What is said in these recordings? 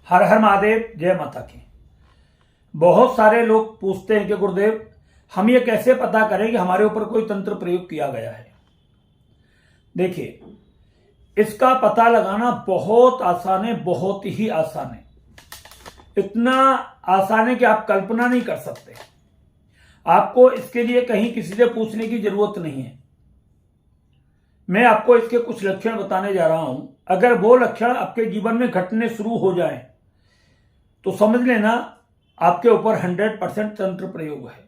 हर हर महादेव, जय माता की। बहुत सारे लोग पूछते हैं कि गुरुदेव हम ये कैसे पता करें कि हमारे ऊपर कोई तंत्र प्रयोग किया गया है। देखिए, इसका पता लगाना बहुत आसान है, बहुत ही आसान है। इतना आसान है कि आप कल्पना नहीं कर सकते। आपको इसके लिए कहीं किसी से पूछने की जरूरत नहीं है। मैं आपको इसके कुछ लक्षण बताने जा रहा हूं। अगर वो लक्षण आपके जीवन में घटने शुरू हो जाएं तो समझ लेना आपके ऊपर 100% तंत्र प्रयोग है।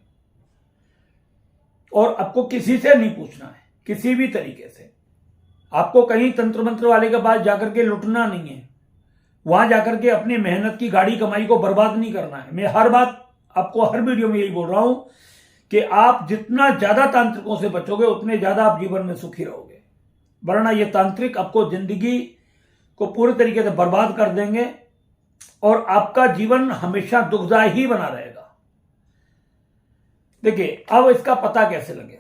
और आपको किसी से नहीं पूछना है, किसी भी तरीके से। आपको कहीं तंत्र मंत्र वाले के पास जाकर के लुटना नहीं है, वहां जाकर के अपनी मेहनत की गाड़ी कमाई को बर्बाद नहीं करना है। मैं हर बात आपको हर वीडियो में यही बोल रहा हूं कि आप जितना ज्यादा तांत्रिकों से बचोगे उतने ज्यादा आप जीवन में सुखी रहोगे। वरना ये तांत्रिक आपको जिंदगी को पूरे तरीके से बर्बाद कर देंगे और आपका जीवन हमेशा दुखदायी ही बना रहेगा। देखिए, अब इसका पता कैसे लगे।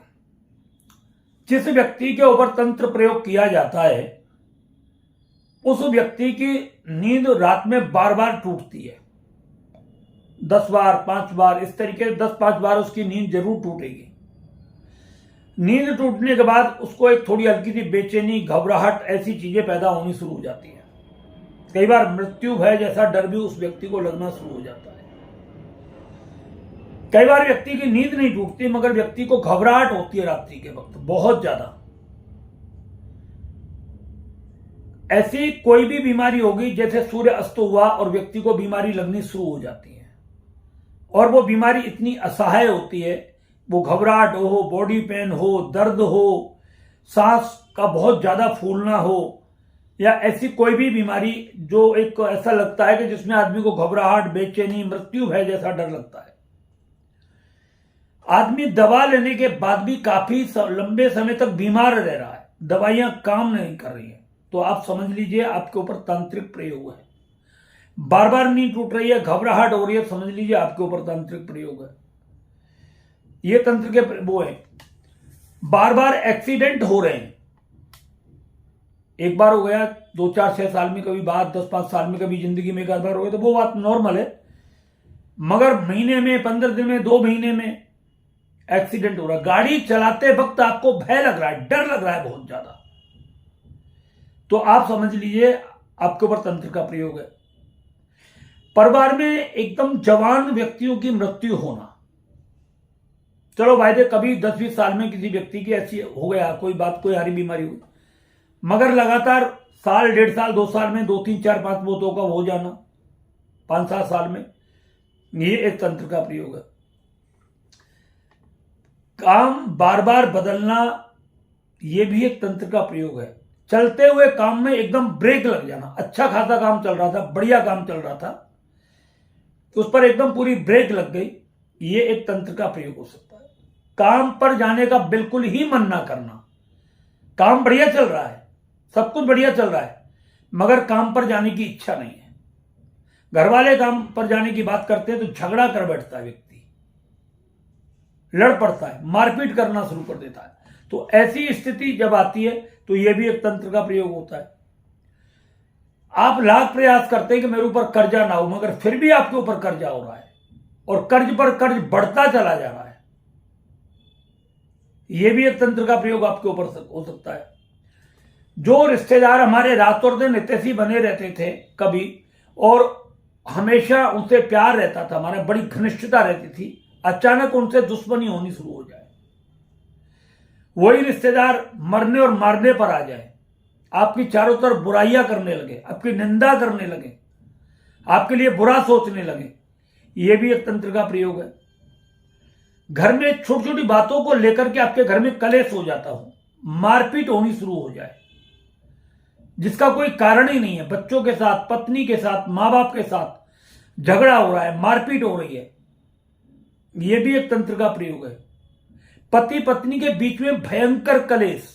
जिस व्यक्ति के ऊपर तंत्र प्रयोग किया जाता है उस व्यक्ति की नींद रात में बार बार टूटती है। 10 बार, 5 बार, इस तरीके से 10-5 बार उसकी नींद जरूर टूटेगी। नींद टूटने के बाद उसको एक थोड़ी हल्की सी बेचैनी, घबराहट, ऐसी चीजें पैदा होनी शुरू हो जाती है। कई बार मृत्यु भय जैसा डर भी उस व्यक्ति को लगना शुरू हो जाता है। कई बार व्यक्ति की नींद नहीं टूटती मगर व्यक्ति को घबराहट होती है रात्रि के वक्त बहुत ज्यादा। ऐसी कोई भी बीमारी होगी, जैसे सूर्य अस्त हुआ और व्यक्ति को बीमारी लगनी शुरू हो जाती है और वो बीमारी इतनी असहाय होती है, वो घबराहट हो, बॉडी पेन हो, दर्द हो, सांस का बहुत ज्यादा फूलना हो, या ऐसी कोई भी बीमारी जो एक ऐसा लगता है कि जिसमें आदमी को घबराहट, बेचैनी, मृत्यु भय जैसा डर लगता है। आदमी दवा लेने के बाद भी काफी लंबे समय तक बीमार रह रहा है, दवाइयां काम नहीं कर रही है, तो आप समझ लीजिए आपके ऊपर तांत्रिक प्रयोग है। बार बार नींद टूट रही है, घबराहट हो रही है, समझ लीजिए आपके ऊपर तांत्रिक प्रयोग है। ये तंत्र के वो है। बार बार एक्सीडेंट हो रहे हैं, एक बार हो गया, 2-4-6 साल में कभी बार, 10-5 साल में कभी जिंदगी में एक बार हो गया तो वो बात नॉर्मल है। मगर महीने में, 15 दिन में, 2 महीने में एक्सीडेंट हो रहा है, गाड़ी चलाते वक्त आपको भय लग रहा है, डर लग रहा है बहुत ज्यादा, तो आप समझ लीजिए आपके ऊपर तंत्र का प्रयोग है। परिवार में एकदम जवान व्यक्तियों की मृत्यु होना, चलो वायदे कभी 10-20 साल में किसी व्यक्ति की ऐसी हो गया, कोई बात, कोई हारी बीमारी हुई, मगर लगातार साल, 1.5 साल, 2 साल में 2, 3, 4, 5 मौतों का हो जाना, 5-7 साल में, ये एक तंत्र का प्रयोग है। काम बार बार बदलना, ये भी एक तंत्र का प्रयोग है। चलते हुए काम में एकदम ब्रेक लग जाना, अच्छा खासा काम चल रहा था, बढ़िया काम चल रहा था, उस पर एकदम पूरी ब्रेक लग गई, ये एक तंत्र का प्रयोग हो सकता है। काम पर जाने का बिल्कुल ही मन ना करना, काम बढ़िया चल रहा है, सब कुछ बढ़िया चल रहा है, मगर काम पर जाने की इच्छा नहीं है। घर वाले काम पर जाने की बात करते हैं तो झगड़ा कर बैठता है व्यक्ति, लड़ पड़ता है, मारपीट करना शुरू कर देता है। तो ऐसी स्थिति जब आती है तो यह भी एक तंत्र का प्रयोग होता है। आप लाख प्रयास करते हैं कि मेरे ऊपर कर्जा ना हो, मगर फिर भी आपके ऊपर कर्जा हो रहा है और कर्ज पर कर्ज बढ़ता चला जा रहा है, यह भी एक तंत्र का प्रयोग आपके ऊपर हो सकता है। जो रिश्तेदार हमारे रात और दिन हितैषी बने रहते थे कभी, और हमेशा उनसे प्यार रहता था, हमारा बड़ी घनिष्ठता रहती थी, अचानक उनसे दुश्मनी होनी शुरू हो जाए, वही रिश्तेदार मरने और मारने पर आ जाए, आपकी चारों तरफ बुराइयां करने लगे, आपकी निंदा करने लगे, आपके लिए बुरा सोचने लगे, यह भी एक तंत्र का प्रयोग है। घर में छोटी छोटी बातों को लेकर के आपके घर में कलेश हो जाता हो, मारपीट होनी शुरू हो जाए जिसका कोई कारण ही नहीं है, बच्चों के साथ, पत्नी के साथ, मां बाप के साथ झगड़ा हो रहा है, मारपीट हो रही है, यह भी एक तंत्र का प्रयोग है। पति पत्नी के बीच में भयंकर कलेश,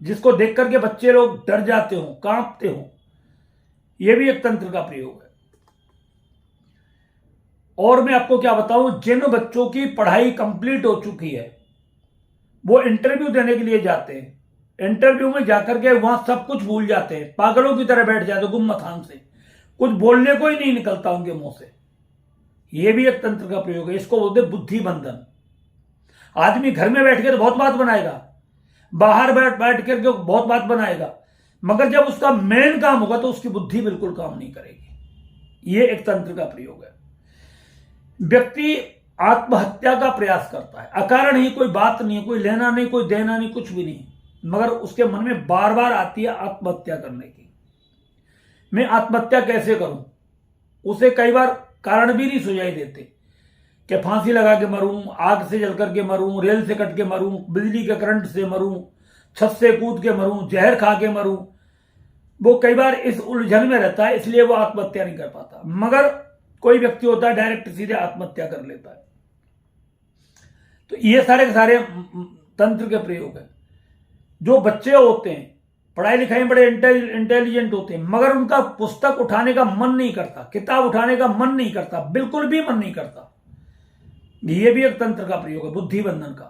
जिसको देख करके बच्चे लोग डर जाते हो, कांपते हो, यह भी एक तंत्र का प्रयोग है। और मैं आपको क्या बताऊं, जिन बच्चों की पढ़ाई कंप्लीट हो चुकी है वो इंटरव्यू देने के लिए जाते हैं, इंटरव्यू में जाकर के वहां सब कुछ भूल जाते हैं, पागलों की तरह बैठ जाते हैं गुम मथान से, कुछ बोलने को ही नहीं निकलता उनके मुंह से। यह भी एक तंत्र का प्रयोग है, इसको बोलते बुद्धि बंधन। आदमी घर में बैठ के तो बहुत बात बनाएगा, बाहर बैठ करके बहुत बात बनाएगा, मगर जब उसका मेन काम होगा तो उसकी बुद्धि बिल्कुल काम नहीं करेगी। यह एक तंत्र का प्रयोग है। व्यक्ति आत्महत्या का प्रयास करता है, अकारण ही, कोई बात नहीं है, कोई लेना नहीं, कोई देना नहीं, कुछ भी नहीं, मगर उसके मन में बार बार आती है आत्महत्या करने की। मैं आत्महत्या कैसे करूं? उसे कई बार कारण भी नहीं सुझाई देते कि फांसी लगा के मरूं, आग से जल करके मरूं, रेल से कट के मरूं, बिजली के करंट से मरूं, छत से कूद के मरूं, जहर खा के मरूं। वो कई बार इस उलझन में रहता है, इसलिए वो आत्महत्या नहीं कर पाता। मगर कोई व्यक्ति होता है डायरेक्ट सीधे आत्महत्या कर लेता है। तो ये सारे के सारे तंत्र के प्रयोग है। जो बच्चे होते हैं पढ़ाई लिखाई में बड़े इंटेलिजेंट होते हैं, मगर उनका पुस्तक उठाने का मन नहीं करता, किताब उठाने का मन नहीं करता, बिल्कुल भी मन नहीं करता। यह भी एक तंत्र का प्रयोग है, बुद्धि बंधन का।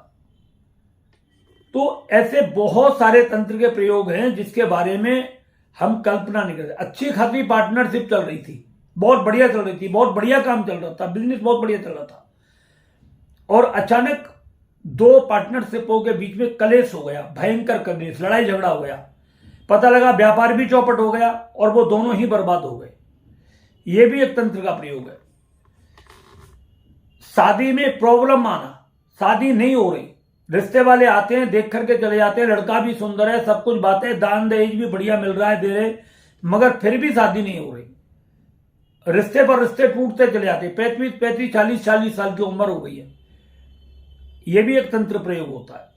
तो ऐसे बहुत सारे तंत्र के प्रयोग हैं जिसके बारे में हम कल्पना नहीं करते। अच्छी खासी पार्टनरशिप चल रही थी, बहुत बढ़िया चल रही थी, बहुत बढ़िया काम चल रहा था, बिजनेस बहुत बढ़िया चल रहा था, और अचानक दो पार्टनरशिपों के बीच में कलेश हो गया, भयंकर कलेश, लड़ाई झगड़ा हो गया। पता लगा व्यापार भी चौपट हो गया और वो दोनों ही बर्बाद हो गए। यह भी एक तंत्र का प्रयोग है। शादी में प्रॉब्लम आना, शादी नहीं हो रही, रिश्ते वाले आते हैं, देख करके चले जाते हैं, लड़का भी सुंदर है, सब कुछ बातें, दान दहेज भी बढ़िया मिल रहा है, दे रहे, मगर फिर भी शादी नहीं हो रही। रिश्ते पर रिश्ते टूटते चले जाते, 35 40 साल की उम्र हो गई है। यह भी एक तंत्र प्रयोग होता है।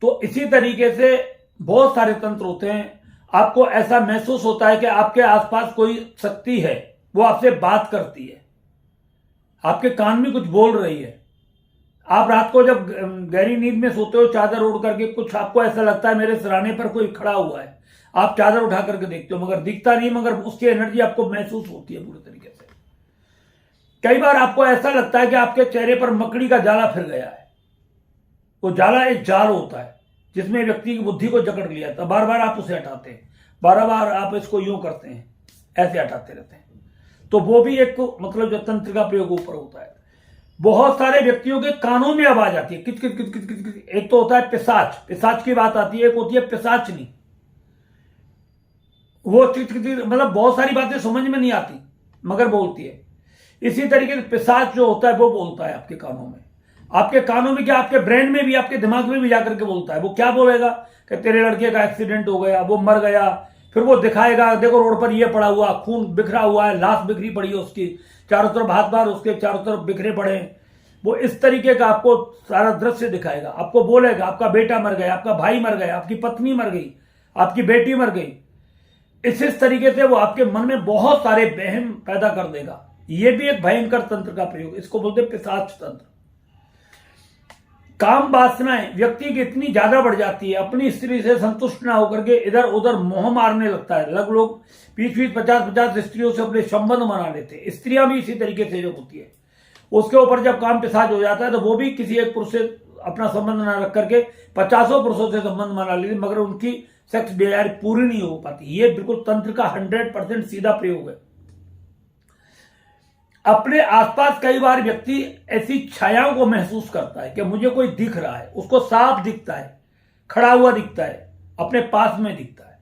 तो इसी तरीके से बहुत सारे तंत्र होते हैं। आपको ऐसा महसूस होता है कि आपके आसपास कोई शक्ति है, वो आपसे बात करती है, आपके कान में कुछ बोल रही है। आप रात को जब गहरी नींद में सोते हो, चादर ओढ़ करके, कुछ आपको ऐसा लगता है मेरे सिरहाने पर कोई खड़ा हुआ है, आप चादर उठा करके देखते हो, मगर दिखता नहीं, मगर उसकी एनर्जी आपको महसूस होती है पूरी तरीके से। कई बार आपको ऐसा लगता है कि आपके चेहरे पर मकड़ी का जाला फिर गया है। वो जाला एक जाल होता है जिसमें व्यक्ति की बुद्धि को जकड़ लिया था, बार बार आप उसे हटाते हैं, बार बार आप इसको यूं करते हैं, ऐसे हटाते रहते हैं। तो वो भी एक मतलब जो तंत्र का प्रयोग ऊपर होता है। बहुत सारे व्यक्तियों के कानों में आवाज आती है, किच किच किच किच किच किच। एक तो होता है पिशाच, पिशाच की बात आती है, एक होती है पिशाचनी। वो चिच किच मतलब बहुत सारी बातें समझ में नहीं आती मगर बोलती है। इसी तरीके से पिशाच जो होता है वो बोलता है आपके कानों में। आपके कानों में क्या, आपके ब्रेन में भी, आपके दिमाग में भी जाकर के बोलता है। वो क्या बोलेगा कि तेरे लड़के का एक्सीडेंट हो गया, वो मर गया, फिर वो दिखाएगा, देखो रोड पर ये पड़ा हुआ, खून बिखरा हुआ है, लाश बिखरी पड़ी है उसकी, चारों तरफ हाथ बार उसके चारों तरफ बिखरे पड़े हैं। वो इस तरीके का आपको सारा दृश्य दिखाएगा, आपको बोलेगा आपका बेटा मर गया, आपका भाई मर गया, आपकी पत्नी मर गई, आपकी बेटी मर गई। इस तरीके से वो आपके मन में बहुत सारे वहम पैदा कर देगा। ये भी एक भयंकर तंत्र का प्रयोग, इसको बोलते हैं पिशाच तंत्र। काम वासनाएं व्यक्ति की इतनी ज्यादा बढ़ जाती है, अपनी स्त्री से संतुष्ट ना होकर के इधर उधर मोह मारने लगता है। लोग 20-20 50-50 स्त्रियों से अपने संबंध बना लेते हैं। स्त्रियां भी इसी तरीके से जो होती है, उसके ऊपर जब काम पिशाच हो जाता है तो वो भी किसी एक पुरुष से अपना संबंध ना रख करके 50 पुरुषों से संबंध बना लेती, मगर उनकी सेक्स डिजायर पूरी नहीं हो पाती। ये बिल्कुल तंत्र का 100% सीधा प्रयोग है। अपने आसपास कई बार व्यक्ति ऐसी छायाओं को महसूस करता है कि मुझे कोई दिख रहा है, उसको साफ दिखता है, खड़ा हुआ दिखता है, अपने पास में दिखता है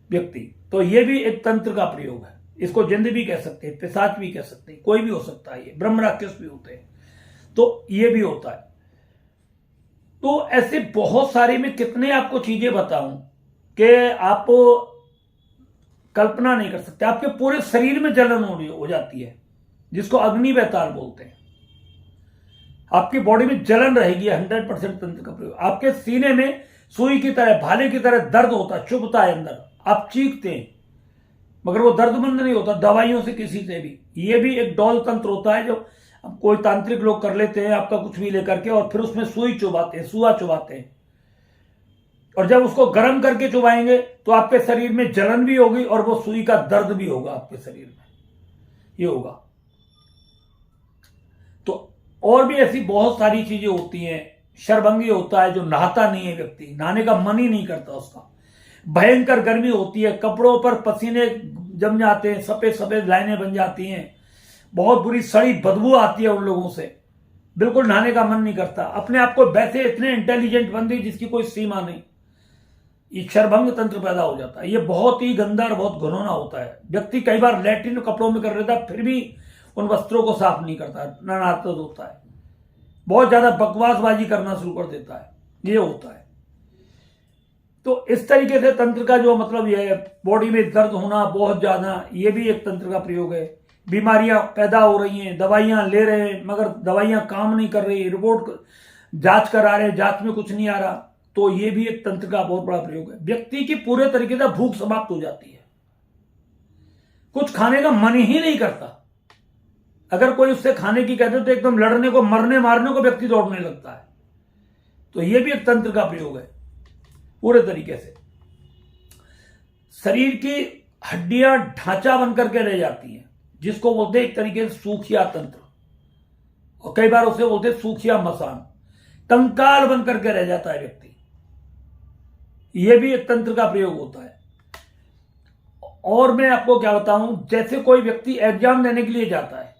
व्यक्ति। तो ये भी एक तंत्र का प्रयोग है। इसको जिंद भी कह सकते हैं, पिशाच भी कह सकते हैं, कोई भी हो सकता है, ये ब्रह्म राक्षस भी होते हैं, तो ये भी होता है। तो ऐसे बहुत सारे, मैं कितने आपको चीजें बताऊं कि आप कल्पना नहीं कर सकते। आपके पूरे शरीर में जलन हो जाती है, जिसको अग्नि बेताल बोलते हैं। आपकी बॉडी में जलन रहेगी, 100% तंत्र का प्रयोग। आपके सीने में सुई की तरह, भाले की तरह दर्द होता है, चुभता है अंदर, आप चीखते हैं, मगर वो दर्दमंद नहीं होता दवाइयों से किसी से भी। ये भी एक डॉल तंत्र होता है जो कोई तांत्रिक लोग कर लेते हैं, आपका कुछ भी लेकर के, और फिर उसमें सुई चुभाते हैं, सुआ चुभाते हैं, और जब उसको गर्म करके चुभाएंगे तो आपके शरीर में जलन भी होगी और वो सुई का दर्द भी होगा आपके शरीर में, ये होगा। तो और भी ऐसी बहुत सारी चीजें होती हैं। शरभंगी होता है, जो नहाता नहीं है व्यक्ति, नहाने का मन ही नहीं करता उसका। भयंकर गर्मी होती है, कपड़ों पर पसीने जम जाते हैं, सफेद सफेद लाइनें बन जाती हैं, बहुत बुरी सड़ी बदबू आती है उन लोगों से, बिल्कुल नहाने का मन नहीं करता। अपने आप को वैसे इतने इंटेलिजेंट बंदे जिसकी कोई सीमा नहीं, ये क्षरभंग तंत्र पैदा हो जाता है। ये बहुत ही गंदा और बहुत घिनौना होता है। व्यक्ति कई बार लैट्रिन कपड़ों में कर लेता है, फिर भी उन वस्त्रों को साफ नहीं करता, ननाता होता है, बहुत ज्यादा बकवासबाजी करना शुरू कर देता है, ये होता है। तो इस तरीके से तंत्र का जो मतलब ये है, बॉडी में दर्द होना बहुत ज्यादा, ये भी एक तंत्र का प्रयोग है। बीमारियां पैदा हो रही हैं, दवाइयां ले रहे हैं मगर दवाइयां काम नहीं कर रही, रिपोर्ट जांच करा रहे, जांच में कुछ नहीं आ रहा, तो ये भी एक तंत्र का बहुत बड़ा प्रयोग है। व्यक्ति की पूरे तरीके से भूख समाप्त हो जाती है, कुछ खाने का मन ही नहीं करता। अगर कोई उससे खाने की कहते तो एकदम लड़ने को, मरने मारने को व्यक्ति दौड़ने लगता है। तो ये भी एक तंत्र का प्रयोग है पूरे तरीके से। शरीर की हड्डियां ढांचा बनकर के रह जाती हैं, जिसको बोलते हैं एक तरीके से सूखिया तंत्र, और कई बार उसे बोलते हैं सूखिया मसान, कंकाल बनकर के रह जाता है व्यक्ति, यह भी एक तंत्र का प्रयोग होता है। और मैं आपको क्या बताऊं, जैसे कोई व्यक्ति एग्जाम देने के लिए जाता है,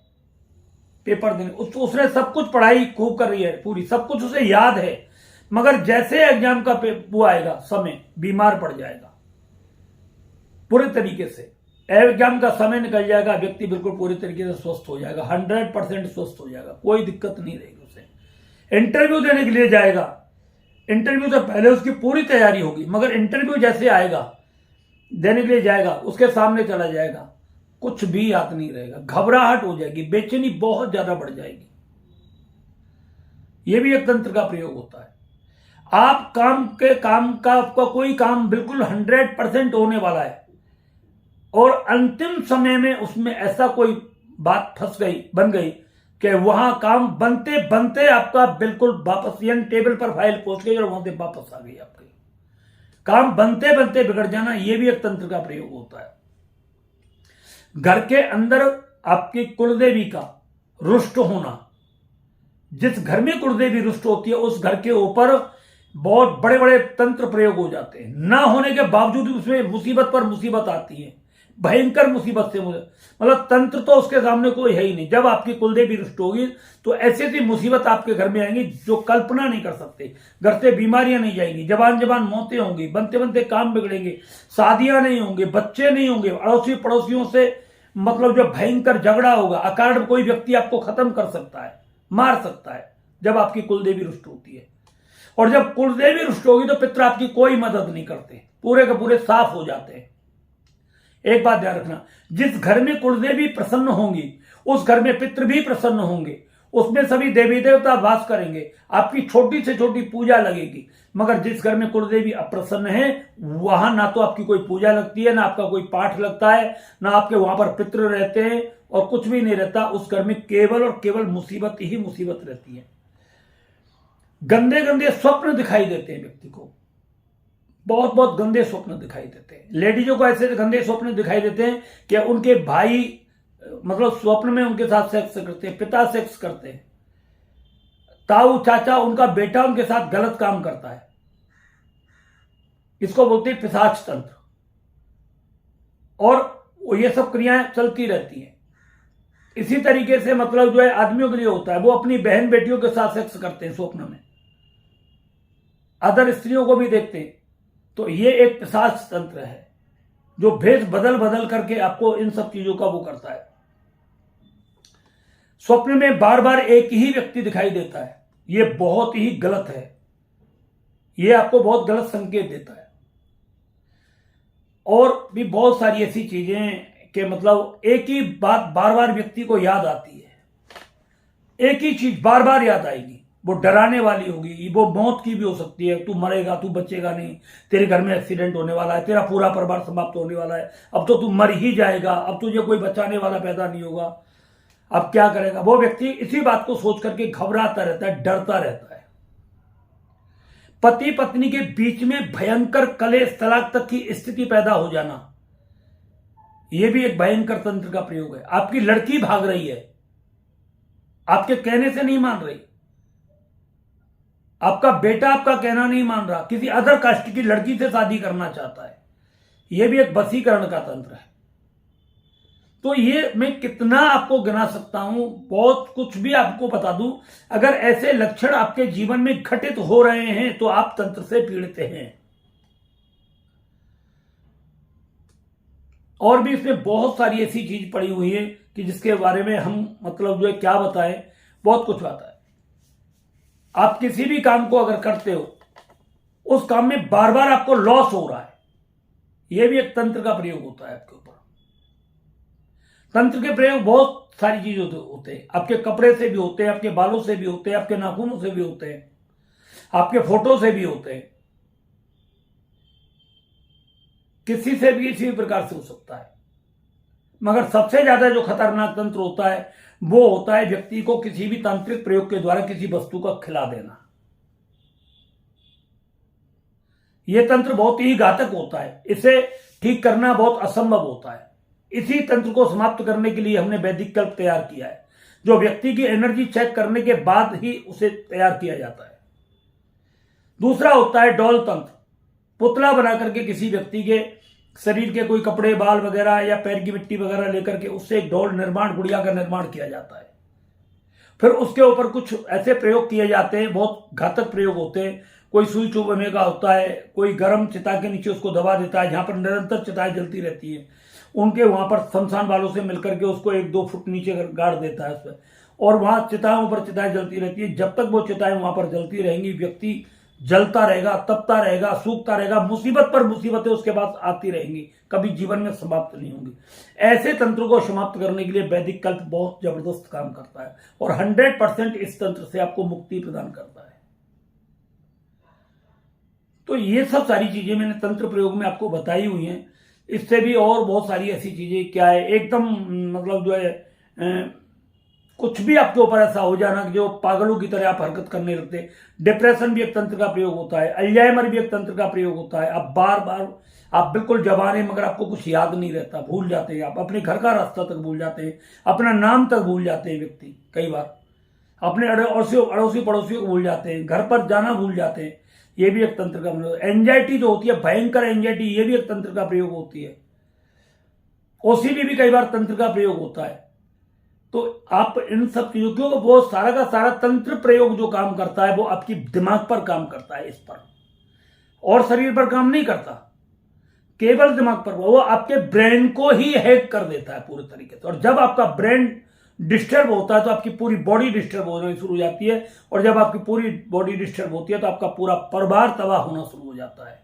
पेपर देने, उसने सब कुछ पढ़ाई खूब कर रही है पूरी, सब कुछ उसे याद है, मगर जैसे एग्जाम का वो आएगा समय, बीमार पड़ जाएगा पूरे तरीके से। एग्जाम का समय निकल जाएगा, व्यक्ति बिल्कुल पूरी तरीके से स्वस्थ हो जाएगा, 100% स्वस्थ हो जाएगा, कोई दिक्कत नहीं रहेगी उसे। इंटरव्यू देने के लिए जाएगा, इंटरव्यू से पहले उसकी पूरी तैयारी होगी, मगर इंटरव्यू जैसे आएगा, देने के लिए जाएगा, उसके सामने चला जाएगा, कुछ भी याद नहीं रहेगा, घबराहट हो जाएगी, बेचैनी बहुत ज्यादा बढ़ जाएगी। यह भी एक तंत्र का प्रयोग होता है। आप काम का आपका कोई काम बिल्कुल 100% होने वाला है, और अंतिम समय में उसमें ऐसा कोई बात फंस गई, बन गई कि वहां काम बनते बनते आपका बिल्कुल वापस, यानी टेबल पर फाइल पहुंच गई और वहां से वापस आ गई, आपके काम बनते बनते बिगड़ जाना, यह भी एक तंत्र का प्रयोग होता है। घर के अंदर आपकी कुलदेवी का रुष्ट होना, जिस घर में कुलदेवी रुष्ट होती है उस घर के ऊपर बहुत बड़े बड़े तंत्र प्रयोग हो जाते हैं। ना होने के बावजूद उसमें मुसीबत पर मुसीबत आती है, भयंकर मुसीबत से, मतलब तंत्र तो उसके सामने कोई है ही नहीं। जब आपकी कुलदेवी रुष्ट होगी तो ऐसी ऐसी मुसीबत आपके घर में आएंगी जो कल्पना नहीं कर सकते। घर से बीमारियां नहीं जाएंगी, जबान जबान मौतें होंगी, बनते बनते काम बिगड़ेंगे, शादियां नहीं होंगे, बच्चे नहीं होंगे, अड़ोसी पड़ोसियों से मतलब जो भयंकर झगड़ा होगा, अकारण कोई व्यक्ति आपको खत्म कर सकता है, मार सकता है, जब आपकी कुलदेवी रुष्ट होती है। और जब कुलदेवी रुष्ट होगी तो पितर आपकी कोई मदद नहीं करते, पूरे के पूरे साफ हो जाते हैं। एक बात ध्यान रखना, जिस घर में कुलदेवी प्रसन्न होंगी उस घर में पितृ भी प्रसन्न होंगे, उसमें सभी देवी देवता वास करेंगे, आपकी छोटी से छोटी पूजा लगेगी। मगर जिस घर में कुलदेवी अप्रसन्न है, वहां ना तो आपकी कोई पूजा लगती है, ना आपका कोई पाठ लगता है, ना आपके वहां पर पितृ रहते हैं, और कुछ भी नहीं रहता। उस घर में केवल और केवल मुसीबत ही मुसीबत रहती है। गंदे गंदे स्वप्न दिखाई देते हैं व्यक्ति को, बहुत बहुत गंदे स्वप्न दिखाई देते हैं। लेडीजों को ऐसे गंदे स्वप्न दिखाई देते हैं कि उनके भाई मतलब स्वप्न में उनके साथ सेक्स करते हैं, पिता सेक्स करते हैं, ताऊ चाचा उनका बेटा उनके साथ गलत काम करता है। इसको बोलते हैं पिशाच तंत्र, और ये सब क्रियाएं चलती रहती हैं। इसी तरीके से मतलब जो है आदमियों के लिए होता है, वो अपनी बहन बेटियों के साथ सेक्स करते हैं स्वप्न में, अदर स्त्रियों को भी देखते हैं। तो ये एक पिशाच तंत्र है जो भेष बदल बदल करके आपको इन सब चीजों का वो करता है। स्वप्न में बार बार एक ही व्यक्ति दिखाई देता है, ये बहुत ही गलत है, ये आपको बहुत गलत संकेत देता है। और भी बहुत सारी ऐसी चीजें कि मतलब एक ही बात बार बार व्यक्ति को याद आती है, एक ही चीज बार बार याद आएगी, वो डराने वाली होगी, वो मौत की भी हो सकती है, तू मरेगा, तू बचेगा नहीं, तेरे घर में एक्सीडेंट होने वाला है, तेरा पूरा परिवार समाप्त होने वाला है, अब तो तू मर ही जाएगा, अब तुझे कोई बचाने वाला पैदा नहीं होगा, अब क्या करेगा। वो व्यक्ति इसी बात को सोच करके घबराता रहता है, डरता रहता है। पति पत्नी के बीच में भयंकर कलेश तलाक तक की स्थिति पैदा हो जाना, यह भी एक भयंकर तंत्र का प्रयोग है। आपकी लड़की भाग रही है, आपके कहने से नहीं मान रही, आपका बेटा आपका कहना नहीं मान रहा, किसी अदर कास्ट की लड़की से शादी करना चाहता है, यह भी एक वशीकरण का तंत्र है। तो ये मैं कितना आपको गिना सकता हूं, बहुत कुछ भी आपको बता दूं। अगर ऐसे लक्षण आपके जीवन में घटित हो रहे हैं तो आप तंत्र से पीड़ित हैं। और भी इसमें बहुत सारी ऐसी चीज पड़ी हुई है कि जिसके बारे में हम मतलब जो है क्या बताएं, बहुत कुछ आता है। आप किसी भी काम को अगर करते हो, उस काम में बार बार आपको लॉस हो रहा है, यह भी एक तंत्र का प्रयोग होता है आपके ऊपर। तंत्र के प्रयोग बहुत सारी चीजों से होते हैं। आपके कपड़े से भी होते हैं, आपके बालों से भी होते हैं, आपके नाखूनों से भी होते हैं, आपके फोटो से भी होते हैं, किसी से भी किसी भी प्रकार से हो सकता है। मगर सबसे ज्यादा जो खतरनाक तंत्र होता है वो होता है व्यक्ति को किसी भी तांत्रिक प्रयोग के द्वारा किसी वस्तु का खिला देना। यह तंत्र बहुत ही घातक होता है, इसे ठीक करना बहुत असंभव होता है। इसी तंत्र को समाप्त करने के लिए हमने वैदिक कल्प तैयार किया है, जो व्यक्ति की एनर्जी चेक करने के बाद ही उसे तैयार किया जाता है। दूसरा होता है डॉल तंत्र। पुतला बना करके किसी व्यक्ति के शरीर के कोई कपड़े, बाल वगैरह या पैर की मिट्टी वगैरह लेकर के उससे एक डॉल निर्माण, गुड़िया का निर्माण किया जाता है। फिर उसके ऊपर कुछ ऐसे प्रयोग किए जाते हैं, बहुत घातक प्रयोग होते हैं। कोई सुई चुभने का होता है, कोई गर्म चिता के नीचे उसको दबा देता है जहां पर निरंतर चिताएं जलती रहती है, उनके वहां पर शमशान वालों से मिलकर के उसको 1-2 फुट नीचे गाड़ देता है उस पर, और वहां चिताओं पर चिताएं जलती रहती है। जब तक वो चिताएं वहां पर जलती रहेंगी, व्यक्ति जलता रहेगा, तपता रहेगा, सूखता रहेगा, मुसीबत पर मुसीबतें उसके बाद आती रहेंगी, कभी जीवन में समाप्त नहीं होंगी। ऐसे तंत्र को समाप्त करने के लिए वैदिक कल्प बहुत जबरदस्त काम करता है और 100% इस तंत्र से आपको मुक्ति प्रदान करता है। तो ये सब सारी चीजें मैंने तंत्र प्रयोग में आपको बताई हुई हैं। इससे भी और बहुत सारी ऐसी चीजें क्या है, एकदम मतलब जो है कुछ भी आपके ऊपर ऐसा हो जाना कि जो पागलों की तरह आप हरकत करने लगते। डिप्रेशन भी एक तंत्र का प्रयोग होता है, अल्जाइमर भी एक तंत्र का प्रयोग होता है। आप बार बार आप बिल्कुल जवान हैं मगर आपको कुछ याद नहीं रहता, भूल जाते हैं, आप अपने घर का रास्ता तक भूल जाते हैं, अपना नाम तक भूल जाते हैं व्यक्ति, कई बार अपने अड़ोसी पड़ोसियों को भूल जाते हैं, घर पर जाना भूल जाते हैं। ये भी एक तंत्र का प्रयोग। एंजाइटी जो होती है, भयंकर एंजाइटी, ये भी एक तंत्र का प्रयोग होती है। ओसीडी भी कई बार तंत्र का प्रयोग होता है। तो आप इन सब चीजों को, वो सारा का सारा तंत्र प्रयोग जो काम करता है वो आपकी दिमाग पर काम करता है, इस पर, और शरीर पर काम नहीं करता, केवल दिमाग पर। वो आपके ब्रेन को ही हैक कर देता है पूरे तरीके से। और जब आपका ब्रेन डिस्टर्ब होता है तो आपकी पूरी बॉडी डिस्टर्ब होना शुरू हो जाती है, और जब आपकी पूरी बॉडी डिस्टर्ब होती है तो आपका पूरा परिवार तबाह होना शुरू हो जाता है।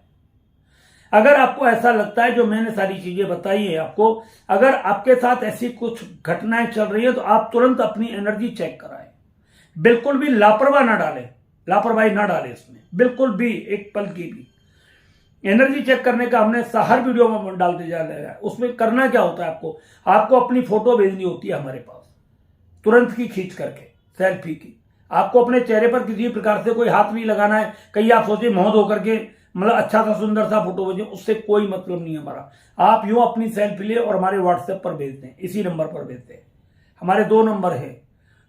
अगर आपको ऐसा लगता है जो मैंने सारी चीजें बताई है आपको, अगर आपके साथ ऐसी कुछ घटनाएं चल रही है तो आप तुरंत अपनी एनर्जी चेक कराएं। बिल्कुल भी लापरवाही ना डालें इसमें, बिल्कुल भी एक पल की भी। एनर्जी चेक करने का हमने हर वीडियो में डालते जा रहे हैं। उसमें करना क्या होता है, आपको अपनी फोटो भेजनी होती है हमारे पास, तुरंत की खींच करके, सेल्फी की। आपको अपने चेहरे पर किसी प्रकार से कोई हाथ नहीं लगाना है। कहीं आप सोचे मौत होकर के मतलब अच्छा सा सुंदर सा फोटो भेजें, उससे कोई मतलब नहीं है हमारा। आप यूं अपनी सेल्फी ले और हमारे व्हाट्सएप पर भेज दें, इसी नंबर पर भेज दें। हमारे 2 नंबर है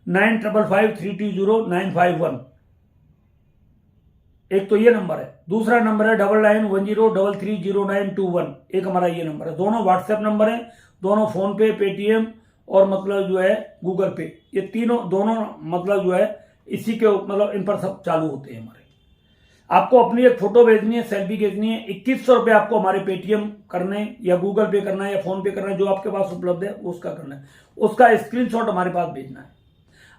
9555320951, एक तो ये नंबर है। दूसरा नंबर है 9910330921, एक हमारा ये नंबर है। दोनों व्हाट्सएप नंबर है, दोनों फोन पे, पेटीएम और मतलब जो है गूगल पे, ये दोनों मतलब जो है इसी के मतलब इन पर सब चालू होते हैं हमारे। आपको अपनी एक फोटो भेजनी है, सेल्फी भेजनी है, 2100 रुपये आपको हमारे पेटीएम करने या गूगल पे करना है या फोन पे करना है, जो आपके पास उपलब्ध है उसका करना है। उसका स्क्रीनशॉट हमारे पास भेजना है।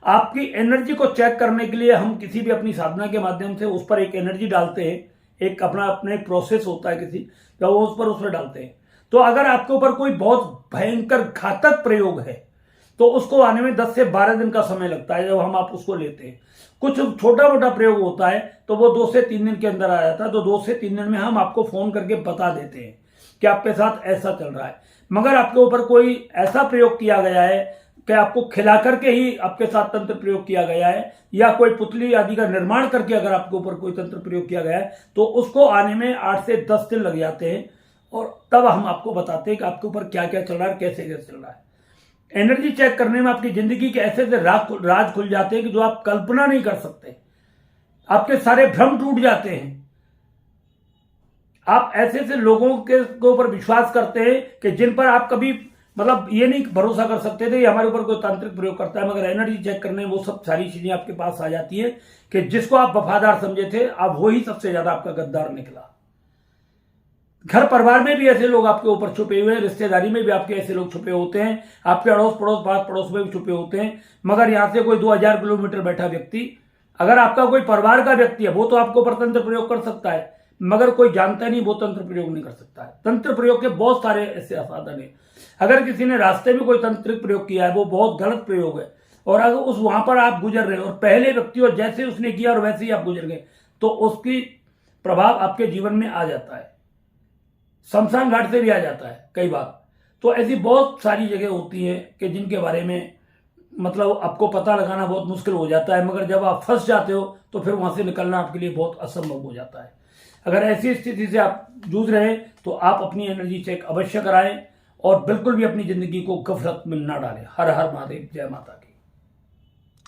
आपकी एनर्जी को चेक करने के लिए हम किसी भी अपनी साधना के माध्यम से उस पर एक एनर्जी डालते हैं, एक अपना एक प्रोसेस होता है किसी, जब वो उस पर डालते हैं। तो अगर आपके ऊपर कोई बहुत भयंकर घातक प्रयोग है तो उसको आने में 10 से 12 दिन का समय लगता है, जब आप उसको लेते हैं। कुछ छोटा मोटा प्रयोग होता है तो वो 2 से 3 दिन के अंदर आ जाता है। तो 2 से 3 दिन में हम आपको फोन करके बता देते हैं कि आपके साथ ऐसा चल रहा है। मगर आपके ऊपर कोई ऐसा प्रयोग किया गया है कि आपको खिला करके ही आपके साथ तंत्र प्रयोग किया गया है, या कोई पुतली आदि का निर्माण करके अगर आपके ऊपर कोई तंत्र प्रयोग किया गया है, तो उसको आने में 8 से 10 दिन लग जाते हैं। और तब हम आपको बताते हैं कि आपके ऊपर क्या क्या चल रहा है, कैसे कैसे चल रहा है। एनर्जी चेक करने में आपकी जिंदगी के ऐसे ऐसे राज खुल जाते हैं कि जो आप कल्पना नहीं कर सकते। आपके सारे भ्रम टूट जाते हैं। आप ऐसे ऐसे लोगों के ऊपर विश्वास करते हैं कि जिन पर आप कभी मतलब ये नहीं भरोसा कर सकते थे ये हमारे ऊपर कोई तांत्रिक प्रयोग करता है, मगर एनर्जी चेक करने वो सब सारी चीजें आपके पास आ जाती है कि जिसको आप वफादार समझे थे अब वही सबसे ज्यादा आपका गद्दार निकला। घर परिवार में भी ऐसे लोग आपके ऊपर छुपे हुए हैं, रिश्तेदारी में भी आपके ऐसे लोग छुपे होते हैं, आपके अड़ोस पड़ोस पास पड़ोस में भी छुपे होते हैं। मगर यहां से कोई 2000 किलोमीटर बैठा व्यक्ति, अगर आपका कोई परिवार का व्यक्ति है वो तो आपके ऊपर तंत्र प्रयोग कर सकता है, मगर कोई जानता नहीं वो तंत्र प्रयोग नहीं कर सकता है। तंत्र प्रयोग के बहुत सारे ऐसे साधन है। अगर किसी ने रास्ते में कोई तंत्रिक प्रयोग किया है वो बहुत गलत प्रयोग है, और अगर उस वहां पर आप गुजर रहे हो और पहले व्यक्ति और जैसे उसने किया और वैसे ही आप गुजर गए तो उसकी प्रभाव आपके जीवन में आ जाता है, शमशान घाट से भी आ जाता है कई बार। तो ऐसी बहुत सारी जगह होती हैं कि जिनके बारे में मतलब आपको पता लगाना बहुत मुश्किल हो जाता है, मगर जब आप फंस जाते हो तो फिर वहां से निकलना आपके लिए बहुत असंभव हो जाता है। अगर ऐसी स्थिति से आप जूझ रहे हैं तो आप अपनी एनर्जी चेक अवश्य कराएं और बिल्कुल भी अपनी जिंदगी को गफलत में न डालें। हर हर महादेव, जय माता की।